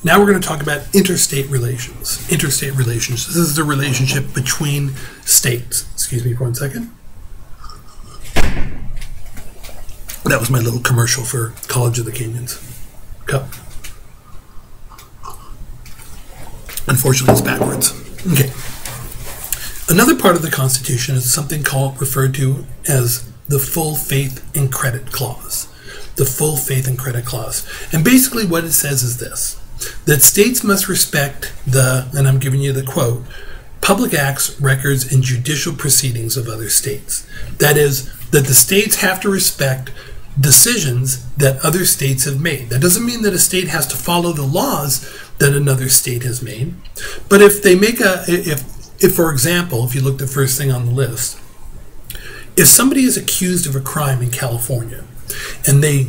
Now we're going to talk about interstate relations. Interstate relations. This is the relationship between states. Excuse me for 1 second. That was my little commercial for College of the Canyons cup. Unfortunately, it's backwards. Okay. Another part of the Constitution is something referred to as the full faith and credit clause. The full faith and credit clause. And basically what it says is this, that states must respect and I'm giving you the quote, public acts, records, and judicial proceedings of other states. That is, that the states have to respect decisions that other states have made. That doesn't mean that a state has to follow the laws that another state has made. But if they make if for example, if you look at the first thing on the list, if somebody is accused of a crime in California and they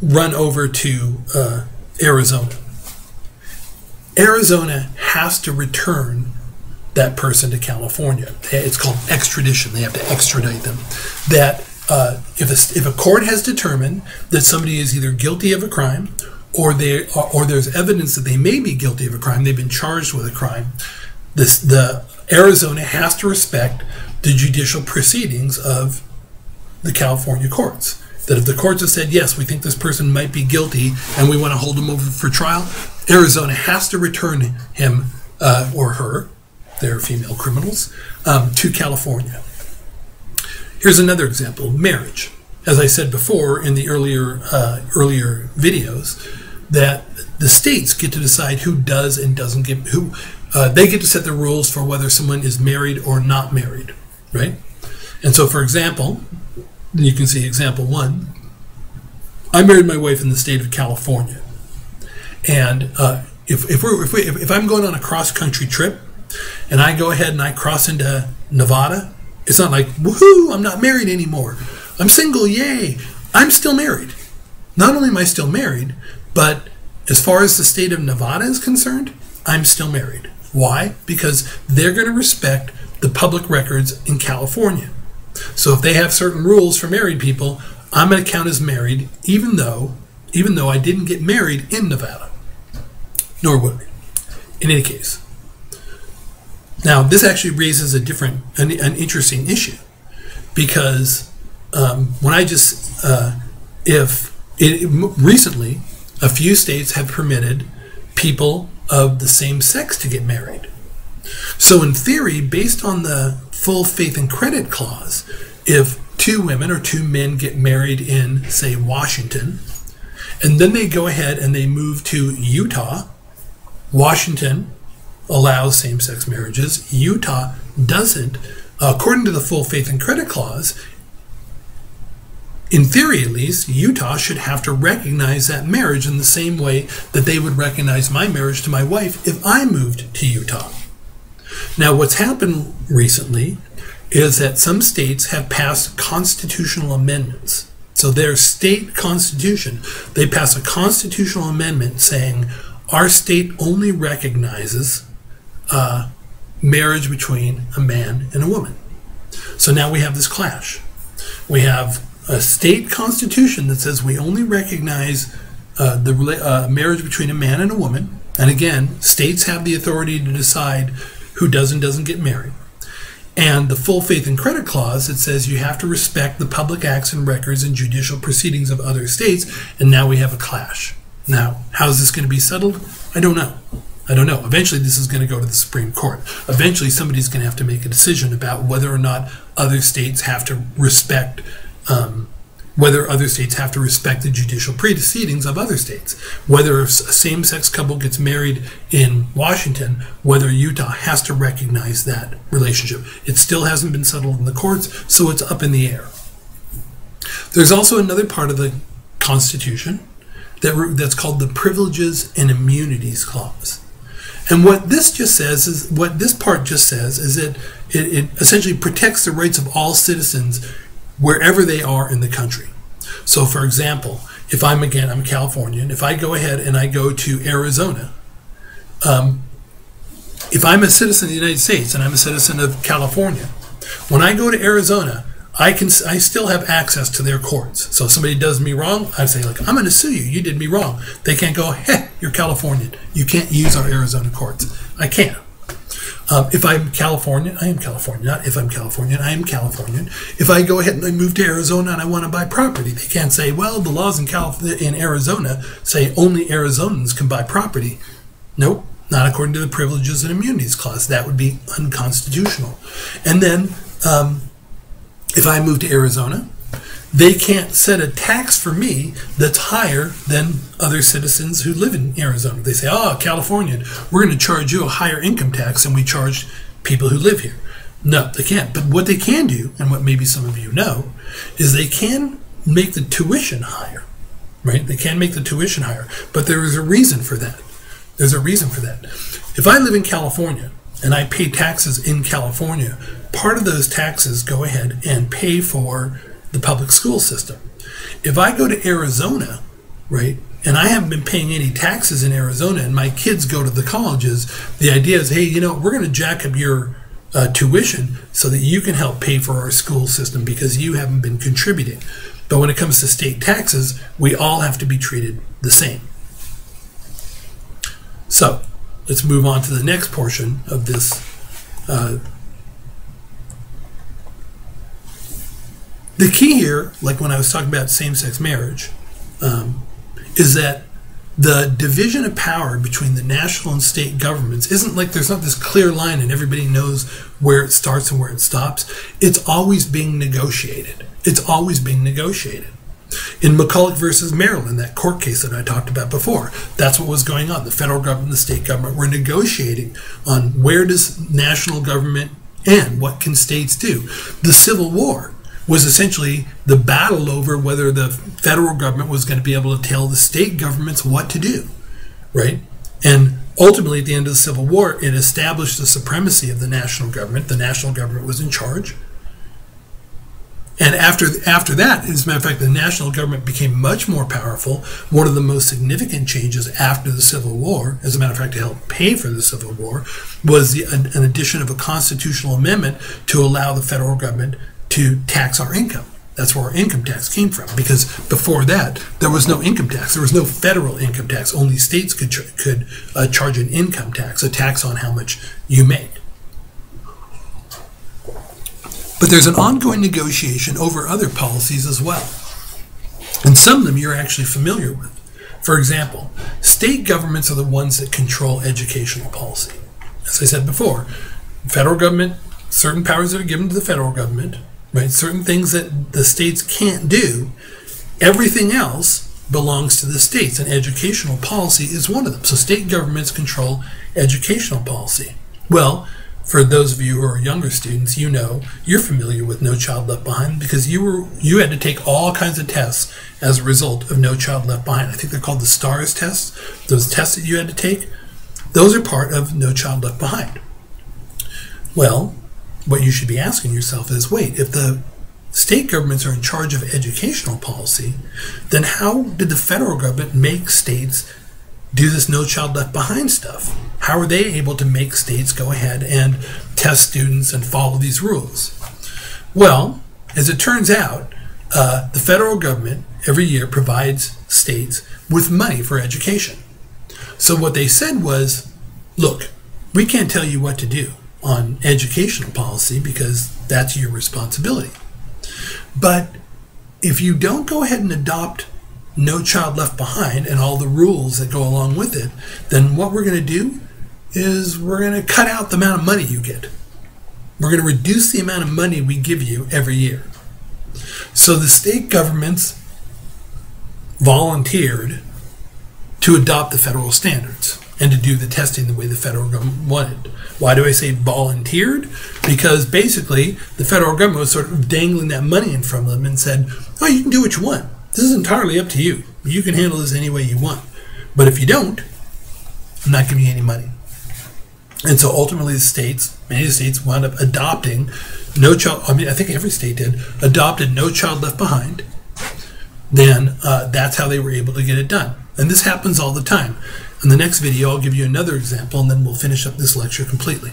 run over to Arizona, Arizona has to return that person to California. It's called extradition. They have to extradite them. That if a court has determined that somebody is either guilty of a crime or there's evidence that they may be guilty of a crime, they've been charged with a crime, the Arizona has to respect the judicial proceedings of the California courts. That if the courts have said, yes, we think this person might be guilty and we want to hold him over for trial, Arizona has to return him or her, they're female criminals, to California. Here's another example, marriage. As I said before in the earlier videos, that the states get to decide who does and doesn't get, they get to set the rules for whether someone is married or not married, right? And so, for example, you can see example 1. I married my wife in the state of California, and if I'm going on a cross-country trip, and I go ahead and I cross into Nevada, it's not like, woohoo, I'm not married anymore. I'm single, yay. I'm still married. Not only am I still married, but as far as the state of Nevada is concerned, I'm still married. Why? Because they're going to respect the public records in California. So if they have certain rules for married people, I'm going to count as married, even though I didn't get married in Nevada. Nor would I. In any case. Now, this actually raises an interesting issue, because recently, a few states have permitted people of the same sex to get married. So in theory, based on the full faith and credit clause, if 2 women or 2 men get married in, say, Washington, and then they go ahead and they move to Utah, Washington allows same-sex marriages, Utah doesn't. According to the full faith and credit clause, in theory at least, Utah should have to recognize that marriage in the same way that they would recognize my marriage to my wife if I moved to Utah. Now, what's happened recently is that some states have passed constitutional amendments. So their state constitution, they pass a constitutional amendment saying our state only recognizes marriage between a man and a woman. So now we have this clash. We have a state constitution that says we only recognize marriage between a man and a woman. And again, states have the authority to decide who does and doesn't get married. And the full faith and credit clause, it says you have to respect the public acts and records and judicial proceedings of other states. And now we have a clash. Now, how is this going to be settled? I don't know. I don't know. Eventually, this is going to go to the Supreme Court. Eventually, somebody's going to have to make a decision about whether or not other states have to respect the judicial proceedings of other states. Whether a same-sex couple gets married in Washington, whether Utah has to recognize that relationship. It still hasn't been settled in the courts, so it's up in the air. There's also another part of the Constitution that's called the Privileges and Immunities Clause. And what this part just says is that it essentially protects the rights of all citizens wherever they are in the country. So, for example, if I'm a Californian, if I go ahead and I go to Arizona, if I'm a citizen of the United States and I'm a citizen of California, when I go to Arizona, I still have access to their courts. So if somebody does me wrong, I say, like, I'm going to sue you. You did me wrong. They can't go, hey, you're Californian. You can't use our Arizona courts. I can't. If I'm Californian, I am Californian. Not if I'm Californian, I am Californian. If I go ahead and I move to Arizona and I want to buy property, they can't say, well, the laws in Arizona say only Arizonans can buy property. Nope, not according to the Privileges and Immunities Clause. That would be unconstitutional. And then if I move to Arizona, they can't set a tax for me that's higher than other citizens who live in Arizona. They say, oh, Californian, we're going to charge you a higher income tax than we charge people who live here. No, they can't. But what they can do, and what maybe some of you know, is they can make the tuition higher, right? They can make the tuition higher, but there is a reason for that. There's a reason for that. If I live in California and I pay taxes in California, part of those taxes go ahead and pay for the public school system. If I go to Arizona, right, and I haven't been paying any taxes in Arizona and my kids go to the colleges, the idea is, hey, you know, we're going to jack up your tuition so that you can help pay for our school system because you haven't been contributing. But when it comes to state taxes, we all have to be treated the same. So let's move on to the next portion of this the key here, like when I was talking about same-sex marriage, is that the division of power between the national and state governments isn't like there's not this clear line and everybody knows where it starts and where it stops. It's always being negotiated. It's always being negotiated. In McCulloch versus Maryland, that court case that I talked about before, that's what was going on. The federal government and the state government were negotiating on where does national government end, what can states do. The Civil War was essentially the battle over whether the federal government was going to be able to tell the state governments what to do, right? And ultimately, at the end of the Civil War, it established the supremacy of the national government. The national government was in charge. And after that, as a matter of fact, the national government became much more powerful. One of the most significant changes after the Civil War, as a matter of fact, to help pay for the Civil War, was an addition of a constitutional amendment to allow the federal government to tax our income. That's where our income tax came from, because before that, there was no income tax. There was no federal income tax. Only states could charge an income tax, a tax on how much you make. But there's an ongoing negotiation over other policies as well. And some of them you're actually familiar with. For example, state governments are the ones that control educational policy. As I said before, federal government, certain powers that are given to the federal government, right? Certain things that the states can't do. Everything else belongs to the states, and educational policy is one of them. So state governments control educational policy. Well, for those of you who are younger students, you know, you're familiar with No Child Left Behind because you had to take all kinds of tests as a result of No Child Left Behind. I think they're called the STARS tests. Those tests that you had to take, those are part of No Child Left Behind. Well, what you should be asking yourself is, wait, if the state governments are in charge of educational policy, then how did the federal government make states do this No Child Left Behind stuff? How are they able to make states go ahead and test students and follow these rules? Well, as it turns out, the federal government every year provides states with money for education. So what they said was, look, we can't tell you what to do on educational policy because that's your responsibility. But if you don't go ahead and adopt No Child Left Behind and all the rules that go along with it, then what we're going to do is we're going to cut out the amount of money you get. We're going to reduce the amount of money we give you every year. So the state governments volunteered to adopt the federal standards and to do the testing the way the federal government wanted. Why do I say volunteered? Because basically the federal government was sort of dangling that money in front of them and said, oh, you can do what you want. This is entirely up to you. You can handle this any way you want. But if you don't, I'm not giving you any money. And so ultimately the states, many of the states wound up adopting No Child, I mean, I think every state did, adopted No Child Left Behind. Then that's how they were able to get it done. And this happens all the time. In the next video, I'll give you another example, and then we'll finish up this lecture completely.